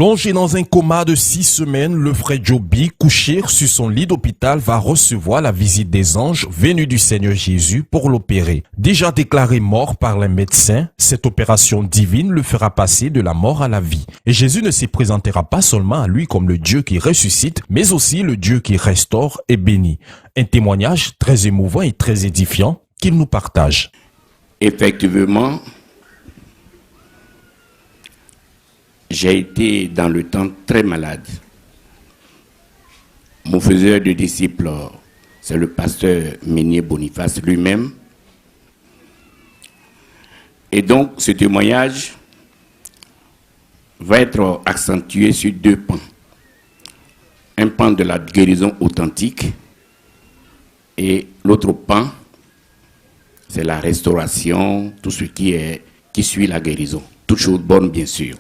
Plongé dans un coma de 6 semaines, le frère Joby, couché sur son lit d'hôpital, va recevoir la visite des anges venus du Seigneur Jésus pour l'opérer. Déjà déclaré mort par les médecins, cette opération divine le fera passer de la mort à la vie. Et Jésus ne se présentera pas seulement à lui comme le Dieu qui ressuscite, mais aussi le Dieu qui restaure et bénit. Un témoignage très émouvant et très édifiant qu'il nous partage. Effectivement, j'ai été dans le temps très malade. Mon faiseur de disciples, c'est le pasteur Ménier Boniface lui-même. Et donc, ce témoignage va être accentué sur deux pans. Un pan de la guérison authentique et l'autre pan, c'est la restauration, tout ce qui suit la guérison. Toute chose bonne, bien sûr.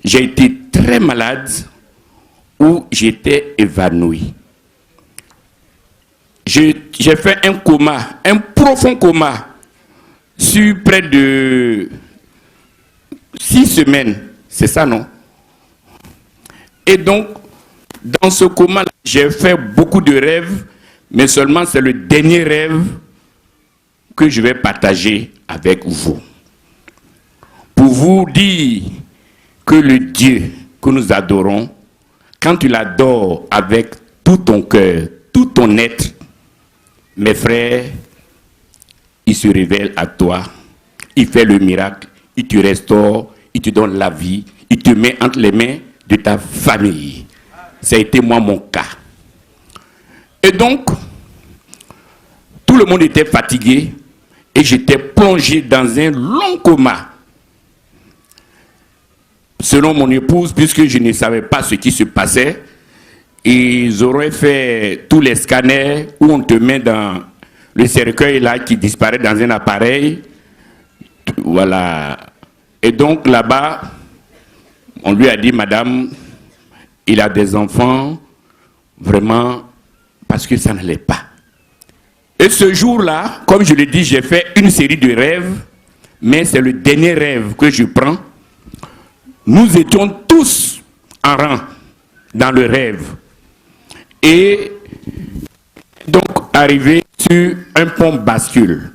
J'ai été très malade où j'étais évanoui. J'ai fait un coma, un profond coma, sur près de 6 semaines. C'est ça, non? Et donc, dans ce coma-là, j'ai fait beaucoup de rêves, mais seulement c'est le dernier rêve que je vais partager avec vous. Pour vous dire que le Dieu que nous adorons, quand tu l'adores avec tout ton cœur, tout ton être, mes frères, il se révèle à toi, il fait le miracle, il te restaure, il te donne la vie, il te met entre les mains de ta famille. Ça a été moi mon cas. Et donc, tout le monde était fatigué et j'étais plongé dans un long coma. Selon mon épouse, puisque je ne savais pas ce qui se passait, ils auraient fait tous les scanners où on te met dans le cercueil là qui disparaît dans un appareil. Voilà. Et donc là-bas, on lui a dit, madame, il a des enfants, vraiment, parce que ça n'allait pas. Et ce jour-là, comme je l'ai dit, j'ai fait une série de rêves, mais c'est le dernier rêve que je prends. Nous étions tous en rang dans le rêve. Et donc, arrivé sur un pont bascule.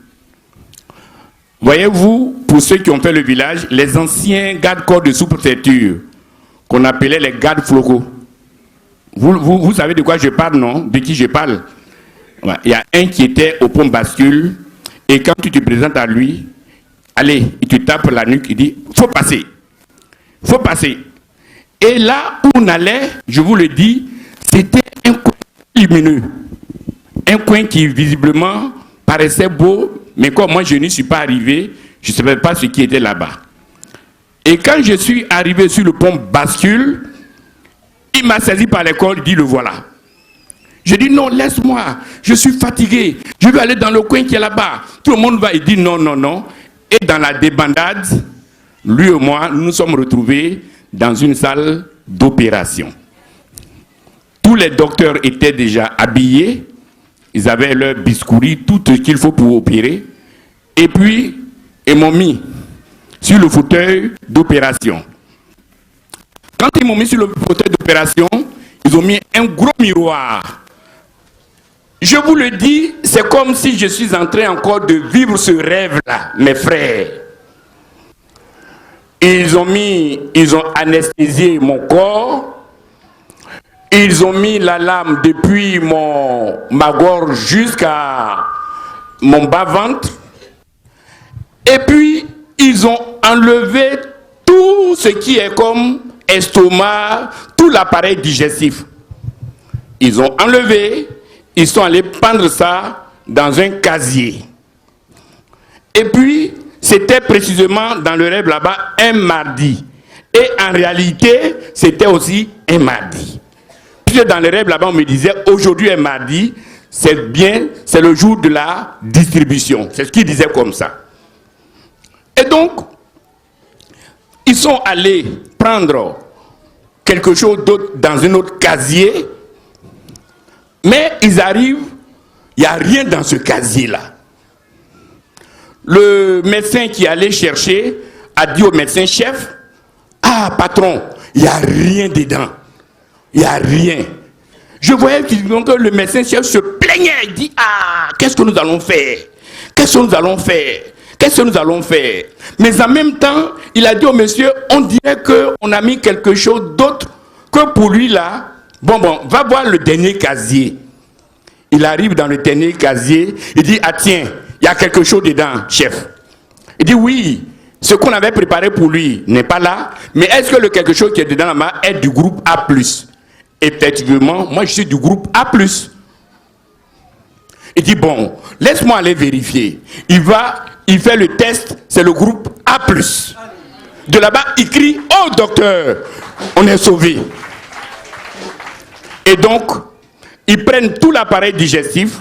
Voyez-vous, pour ceux qui ont fait le village, les anciens gardes-corps de sous-préfecture, qu'on appelait les gardes flocaux. Vous savez de quoi je parle, non? De qui je parle? Ouais. Il y a un qui était au pont bascule, et quand tu te présentes à lui, allez, il te tape la nuque, il dit, faut passer. Faut passer. Et là où on allait, je vous le dis, c'était un coin lumineux. Un coin qui visiblement paraissait beau, mais comme moi je n'y suis pas arrivé, je ne savais pas ce qui était là-bas. Et quand je suis arrivé sur le pont bascule, il m'a saisi par l'école, il dit, le voilà. Je dis, non, laisse-moi, je suis fatigué, je vais aller dans le coin qui est là-bas. Tout le monde va, il dit, non, non, non. Et dans la débandade, lui et moi, nous nous sommes retrouvés dans une salle d'opération. Tous les docteurs étaient déjà habillés, ils avaient leur bistouri, tout ce qu'il faut pour opérer. Et puis, ils m'ont mis sur le fauteuil d'opération. Quand ils m'ont mis sur le fauteuil d'opération, ils ont mis un gros miroir. Je vous le dis, c'est comme si je suis en train encore de vivre ce rêve-là, mes frères. Ils ont anesthésié mon corps. Ils ont mis la lame depuis ma gorge jusqu'à mon bas-ventre. Et puis, ils ont enlevé tout ce qui est comme estomac, tout l'appareil digestif. Ils ont enlevé, ils sont allés pendre ça dans un casier. Et puis, c'était précisément dans le rêve là-bas un mardi. Et en réalité, c'était aussi un mardi. Puisque dans le rêve là-bas, on me disait, aujourd'hui est mardi, c'est le jour de la distribution. C'est ce qu'ils disaient comme ça. Et donc, ils sont allés prendre quelque chose d'autre dans un autre casier, mais ils arrivent, il n'y a rien dans ce casier-là. Le médecin qui allait chercher a dit au médecin-chef, Ah, patron, il n'y a rien dedans. Il n'y a rien. Je voyais que le médecin-chef se plaignait. Il dit, ah, qu'est-ce que nous allons faire? Qu'est-ce que nous allons faire? Qu'est-ce que nous allons faire? Mais en même temps, il a dit au monsieur, on dirait qu'on a mis quelque chose d'autre que pour lui là. Bon, va voir le dernier casier. Il arrive dans le dernier casier, il dit, ah tiens, il y a quelque chose dedans, chef. Il dit, oui, ce qu'on avait préparé pour lui n'est pas là, mais est-ce que le quelque chose qui est dedans là-bas est du groupe A+? Effectivement, moi je suis du groupe A+. Il dit, bon, laisse-moi aller vérifier. Il fait le test, c'est le groupe A+. De là-bas, il crie, oh docteur, on est sauvé. Et donc, ils prennent tout l'appareil digestif,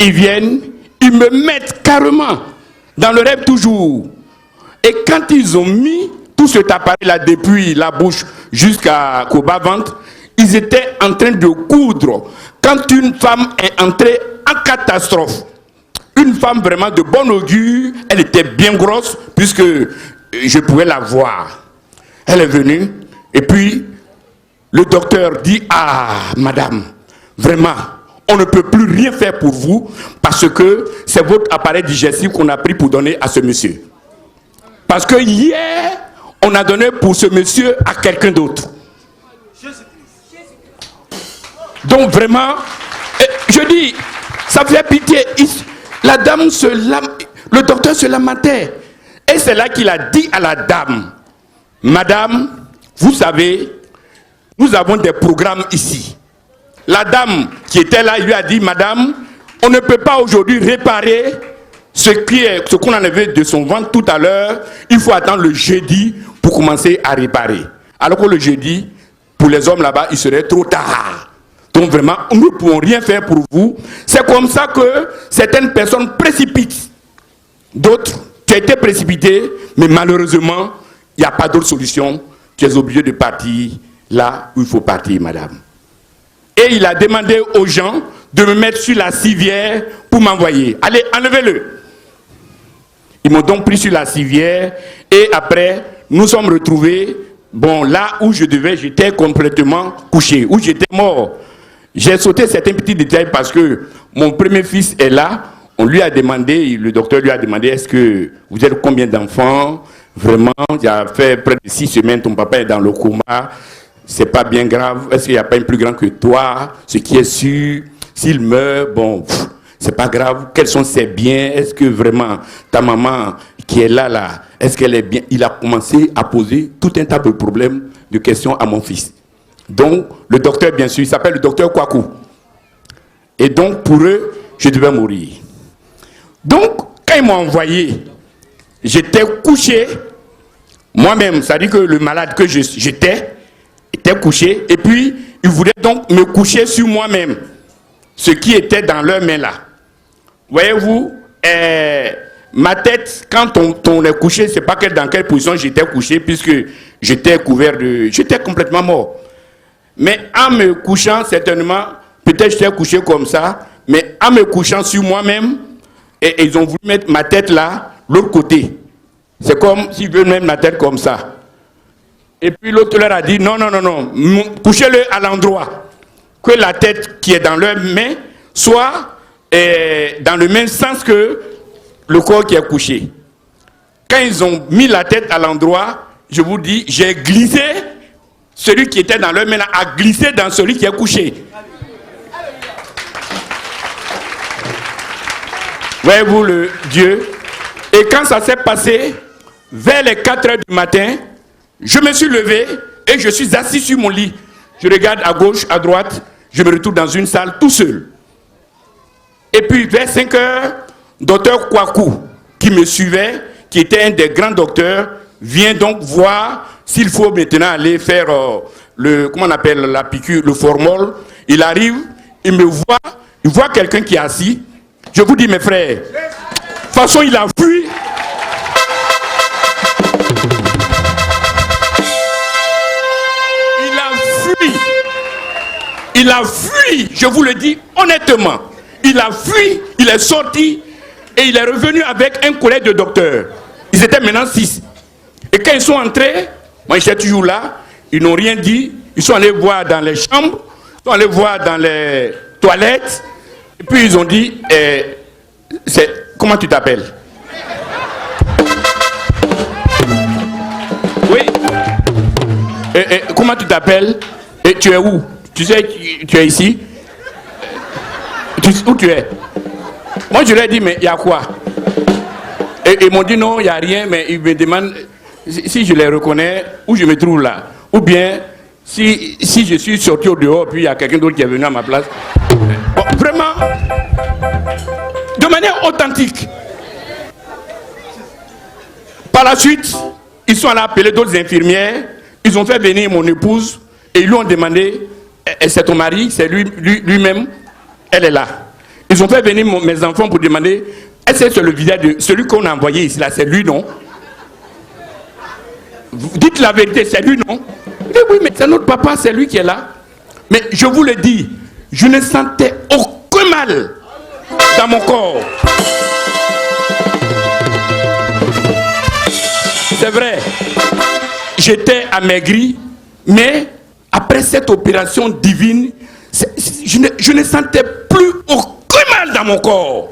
ils viennent, ils me mettent carrément dans le rêve toujours. Et quand ils ont mis tout cet appareil-là depuis la bouche jusqu'au bas-ventre, ils étaient en train de coudre. Quand une femme est entrée en catastrophe, une femme vraiment de bon augure, elle était bien grosse puisque je pouvais la voir. Elle est venue et puis le docteur dit, ah madame, vraiment, on ne peut plus rien faire pour vous parce que c'est votre appareil digestif qu'on a pris pour donner à ce monsieur. Parce que hier, on a donné pour ce monsieur à quelqu'un d'autre. Donc vraiment, je dis, ça fait pitié. La dame le docteur se lamentait. Et c'est là qu'il a dit à la dame, madame, vous savez, nous avons des programmes ici. La dame qui était là, il lui a dit, madame, on ne peut pas aujourd'hui réparer ce qu'on enlevait de son ventre tout à l'heure. Il faut attendre le jeudi pour commencer à réparer. Alors que le jeudi, pour les hommes là-bas, il serait trop tard. Donc vraiment, nous ne pouvons rien faire pour vous. C'est comme ça que certaines personnes précipitent. D'autres, tu as été précipité, mais malheureusement, il n'y a pas d'autre solution. Tu es obligé de partir là où il faut partir, madame. Et il a demandé aux gens de me mettre sur la civière pour m'envoyer. Allez, enlevez-le. Ils m'ont donc pris sur la civière et après, nous sommes retrouvés, bon, là où je devais, j'étais complètement couché, où j'étais mort. J'ai sauté certains petits détails parce que mon premier fils est là. On lui a demandé, le docteur lui a demandé, est-ce que vous êtes combien d'enfants? Vraiment, il a fait près de 6 semaines, ton papa est dans le coma. C'est pas bien grave. Est-ce qu'il n'y a pas un plus grand que toi? Ce qui est sûr, s'il meurt, bon, c'est pas grave. Quels sont ses biens? Est-ce que vraiment ta maman qui est là, est-ce qu'elle est bien? Il a commencé à poser tout un tas de problèmes, de questions à mon fils. Donc, le docteur, bien sûr, il s'appelle le docteur Kwaku. Et donc, pour eux, je devais mourir. Donc, quand ils m'ont envoyé, j'étais couché, moi-même, ça dit que le malade que j'étais, était couché, et puis, ils voulaient donc me coucher sur moi-même, ce qui était dans leurs mains là. Voyez-vous, ma tête, quand on est couché, c'est pas dans quelle position j'étais couché, puisque j'étais couvert de... J'étais complètement mort. Mais en me couchant, certainement, peut-être j'étais couché comme ça, mais en me couchant sur moi-même, et ils ont voulu mettre ma tête là, l'autre côté. C'est comme s'ils veulent mettre ma tête comme ça. Et puis l'autre leur a dit, non, couchez-le à l'endroit. Que la tête qui est dans leurs mains soit dans le même sens que le corps qui est couché. Quand ils ont mis la tête à l'endroit, je vous dis, j'ai glissé, celui qui était dans leurs mains a glissé dans celui qui est couché. Voyez-vous le Dieu. Et quand ça s'est passé, vers les 4 heures du matin, je me suis levé et je suis assis sur mon lit. Je regarde à gauche, à droite, je me retrouve dans une salle tout seul. Et puis vers 5 heures, docteur Kwaku, qui me suivait, qui était un des grands docteurs, vient donc voir s'il faut maintenant aller faire comment on appelle la piqûre, le formol. Il arrive, il me voit, il voit quelqu'un qui est assis. Je vous dis mes frères, de toute façon il a fui. Il a fui, je vous le dis honnêtement. Il a fui, il est sorti et il est revenu avec un collègue de docteur. Ils étaient maintenant 6. Et quand ils sont entrés, Moi, j'étais toujours là. Ils n'ont rien dit. Ils sont allés voir dans les chambres. Ils sont allés voir dans les toilettes. Et puis, ils ont dit, comment tu t'appelles? Oui. Comment tu t'appelles? Et tu es où? Tu sais, tu es ici? Où tu es? Moi, je leur ai dit, mais il y a quoi? Et ils m'ont dit, non, il n'y a rien, mais ils me demandent si je les reconnais, où je me trouve là. Ou bien, si je suis sorti au dehors, puis il y a quelqu'un d'autre qui est venu à ma place. Bon, vraiment, de manière authentique. Par la suite, ils sont allés appeler d'autres infirmières. Ils ont fait venir mon épouse et ils lui ont demandé, c'est ton mari, c'est lui-même, elle est là. Ils ont fait venir mes enfants pour demander, est-ce que c'est le visage de celui qu'on a envoyé ici là, c'est lui, non? Dites la vérité, c'est lui, non? Oui, mais c'est notre papa, c'est lui qui est là. Mais je vous le dis, je ne sentais aucun mal dans mon corps. C'est vrai, j'étais amaigri, mais après cette opération divine, je ne sentais plus aucun mal dans mon corps.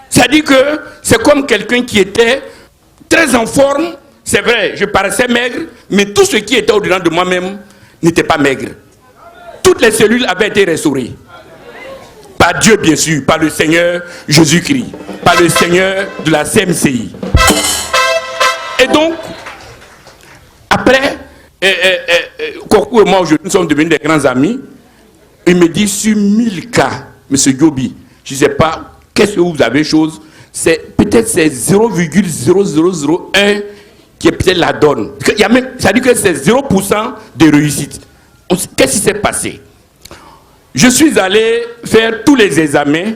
C'est-à-dire que c'est comme quelqu'un qui était très en forme. C'est vrai, je paraissais maigre, mais tout ce qui était au-dedans de moi-même n'était pas maigre. Toutes les cellules avaient été restaurées. Par Dieu, bien sûr, par le Seigneur Jésus-Christ, par le Seigneur de la CMCI. Et donc, après, Kokou et moi, nous sommes devenus des grands amis. Il me dit, sur 1000 cas, M. Djobi, je ne sais pas, qu'est-ce que vous avez chose, peut-être c'est 0,0001 qui est peut-être la donne. Ça dit que c'est 0% de réussite. Qu'est-ce qui s'est passé? Je suis allé faire tous les examens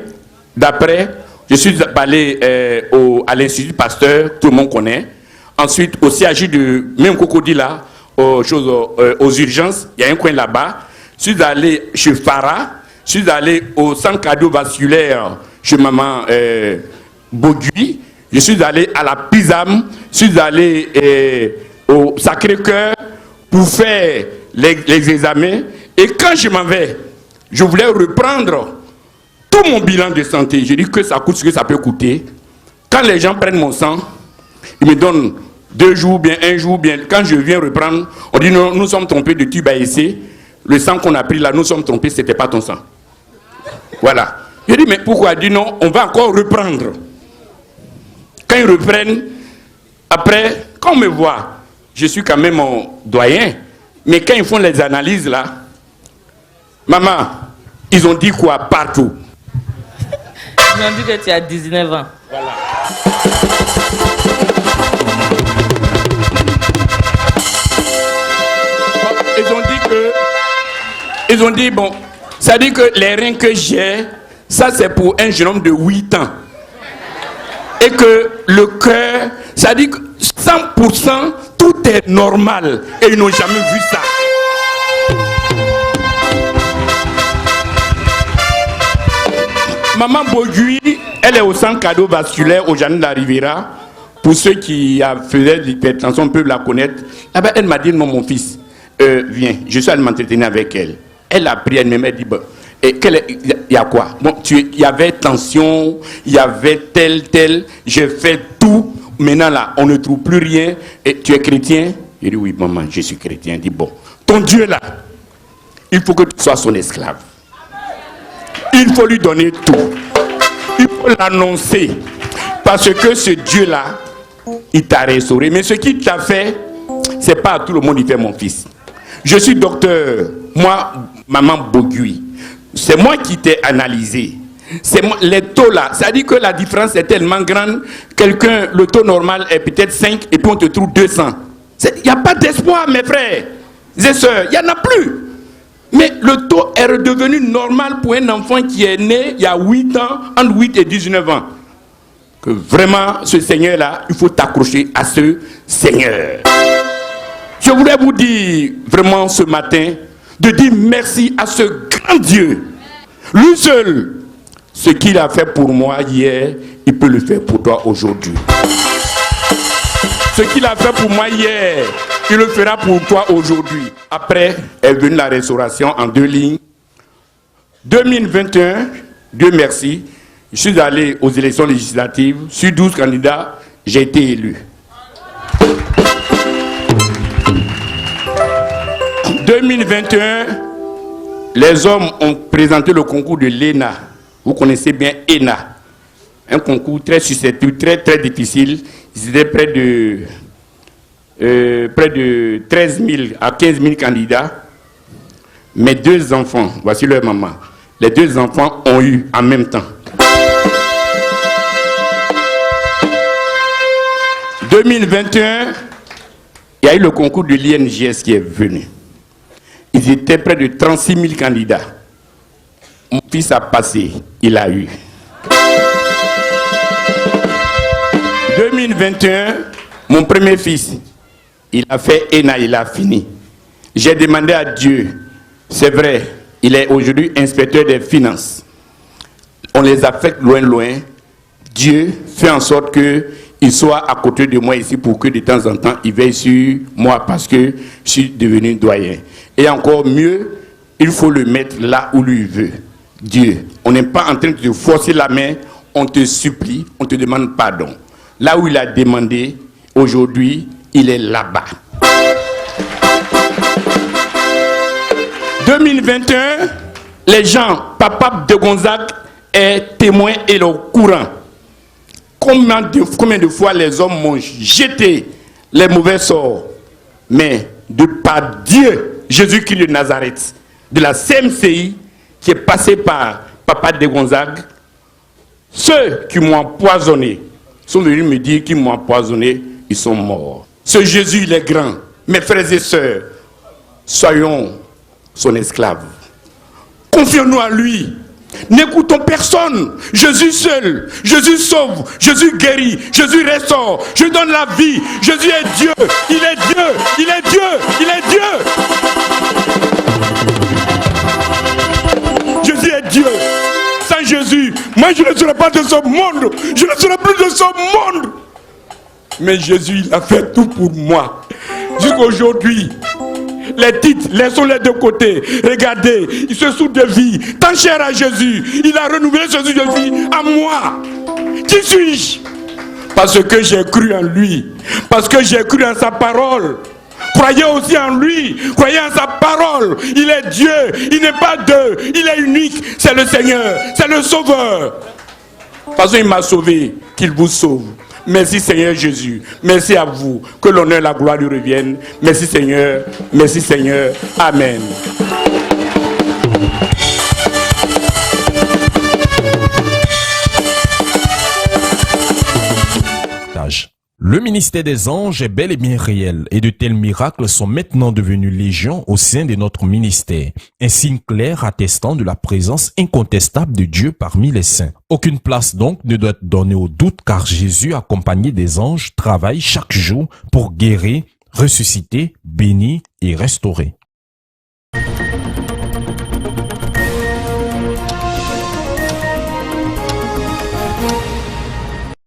d'après. Je suis allé à l'Institut Pasteur, tout le monde connaît. Ensuite, au CAJ de même Cocody là, aux urgences, il y a un coin là-bas. Je suis allé chez Farah. Je suis allé au centre cardiovasculaire chez maman Bogui. Je suis allé à la PISAM. Je suis allé au Sacré-Cœur pour faire les examens. Et quand je m'en vais, je voulais reprendre tout mon bilan de santé. Je dis que ça coûte ce que ça peut coûter. Quand les gens prennent mon sang, ils me donnent 2 jours, bien 1 jour, bien. Quand je viens reprendre, on dit non, nous sommes trompés de tube à essai. Le sang qu'on a pris là, nous sommes trompés, ce n'était pas ton sang. Voilà. Je dis mais pourquoi? Il dit non, on va encore reprendre. Quand ils reprennent, après, quand on me voit, je suis quand même mon doyen. Mais quand ils font les analyses là, maman, ils ont dit quoi partout? Ils ont dit que tu as 19 ans. Voilà. Ils ont dit, bon, ça dit que les reins que j'ai, ça c'est pour un jeune homme de 8 ans. Et que le cœur, ça dit que 100%, tout est normal. Et ils n'ont jamais vu ça. Maman Bogui, elle est au centre cardiovasculaire au Jeanne de la Riviera. Pour ceux qui faisaient l'hypertension peuvent la connaître. Ah ben, elle m'a dit, non mon fils, viens, je suis allé m'entretenir avec elle. Elle a pris, elle m'a dit, bon, il y a quoi? Bon, il y avait tension, il y avait tel, j'ai fait tout. Maintenant là, on ne trouve plus rien. Et tu es chrétien? Il dit, oui maman, je suis chrétien. Il dit, bon, ton Dieu là, il faut que tu sois son esclave. Il faut lui donner tout. Il faut l'annoncer. Parce que ce Dieu-là, il t'a restauré. Mais ce qu'il t'a fait, c'est pas à tout le monde il fait, mon fils. Je suis docteur. Moi, maman Bogui. C'est moi qui t'ai analysé. C'est moi, les taux là, ça dit que la différence est tellement grande. Quelqu'un, le taux normal est peut-être 5 et puis on te trouve 200. Il n'y a pas d'espoir, mes frères et sœurs. Il n'y en a plus. Mais le taux est redevenu normal pour un enfant qui est né il y a 8 ans, entre 8 et 19 ans. Que vraiment, ce Seigneur-là, il faut t'accrocher à ce Seigneur. Je voulais vous dire vraiment ce matin, de dire merci à ce grand Dieu. Lui seul, ce qu'il a fait pour moi hier, il peut le faire pour toi aujourd'hui. Ce qu'il a fait pour moi hier, Il le fera pour toi aujourd'hui. Après est venue la restauration en 2 lignes. 2021, Dieu merci, je suis allé aux élections législatives. Sur 12 candidats, j'ai été élu. 2021, les hommes ont présenté le concours de l'ENA. Vous connaissez bien ENA. Un concours très susceptible, très difficile. C'était près de 13 000 à 15 000 candidats. Mes 2 enfants, voici leur maman. Les 2 enfants ont eu en même temps. 2021, il y a eu le concours de l'INGS qui est venu. Ils étaient près de 36 000 candidats. Mon fils a passé, il a eu. 2021, mon premier fils, il a fait ENA, il a fini. J'ai demandé à Dieu, c'est vrai, il est aujourd'hui inspecteur des finances. On les affecte loin. Dieu fait en sorte qu'il soit à côté de moi ici pour que de temps en temps, il veille sur moi parce que je suis devenu doyen. Et encore mieux, il faut le mettre là où lui veut. Dieu, on n'est pas en train de te forcer la main, on te supplie, on te demande pardon. Là où il a demandé, aujourd'hui, il est là-bas. 2021, les gens, Papa de Gonzague est témoin et le courant. Combien de fois les hommes m'ont jeté les mauvais sorts, mais de par Dieu, Jésus-Christ de Nazareth, de la CMCI, qui est passé par Papa de Gonzague, ceux qui m'ont empoisonné sont venus me dire qu'ils m'ont empoisonné, ils sont morts. Ce Jésus, il est grand. Mes frères et sœurs, soyons son esclave. Confions-nous à lui. N'écoutons personne. Jésus seul. Jésus sauve. Jésus guérit. Jésus restaure. Je donne la vie. Jésus est Dieu. Il est Dieu. Il est Dieu. Il est Dieu. Jésus est Dieu. Sans Jésus, moi je ne serai pas de ce monde. Je ne serai plus de ce monde. Mais Jésus, il a fait tout pour moi. Jusqu'aujourd'hui, les titres, laissons-les de côté. Regardez, il se soude de vie. Tant cher à Jésus, il a renouvelé ce soude de vie à moi. Qui suis-je? Parce que j'ai cru en lui. Parce que j'ai cru en sa parole. Croyez aussi en lui. Croyez en sa parole. Il est Dieu. Il n'est pas deux. Il est unique. C'est le Seigneur. C'est le Sauveur. Parce qu'il m'a sauvé. Qu'il vous sauve. Merci Seigneur Jésus. Merci à vous. Que l'honneur et la gloire lui reviennent. Merci Seigneur. Merci Seigneur. Amen. Le ministère des anges est bel et bien réel et de tels miracles sont maintenant devenus légion au sein de notre ministère. Un signe clair attestant de la présence incontestable de Dieu parmi les saints. Aucune place donc ne doit être donnée au doute car Jésus, accompagné des anges, travaille chaque jour pour guérir, ressusciter, bénir et restaurer.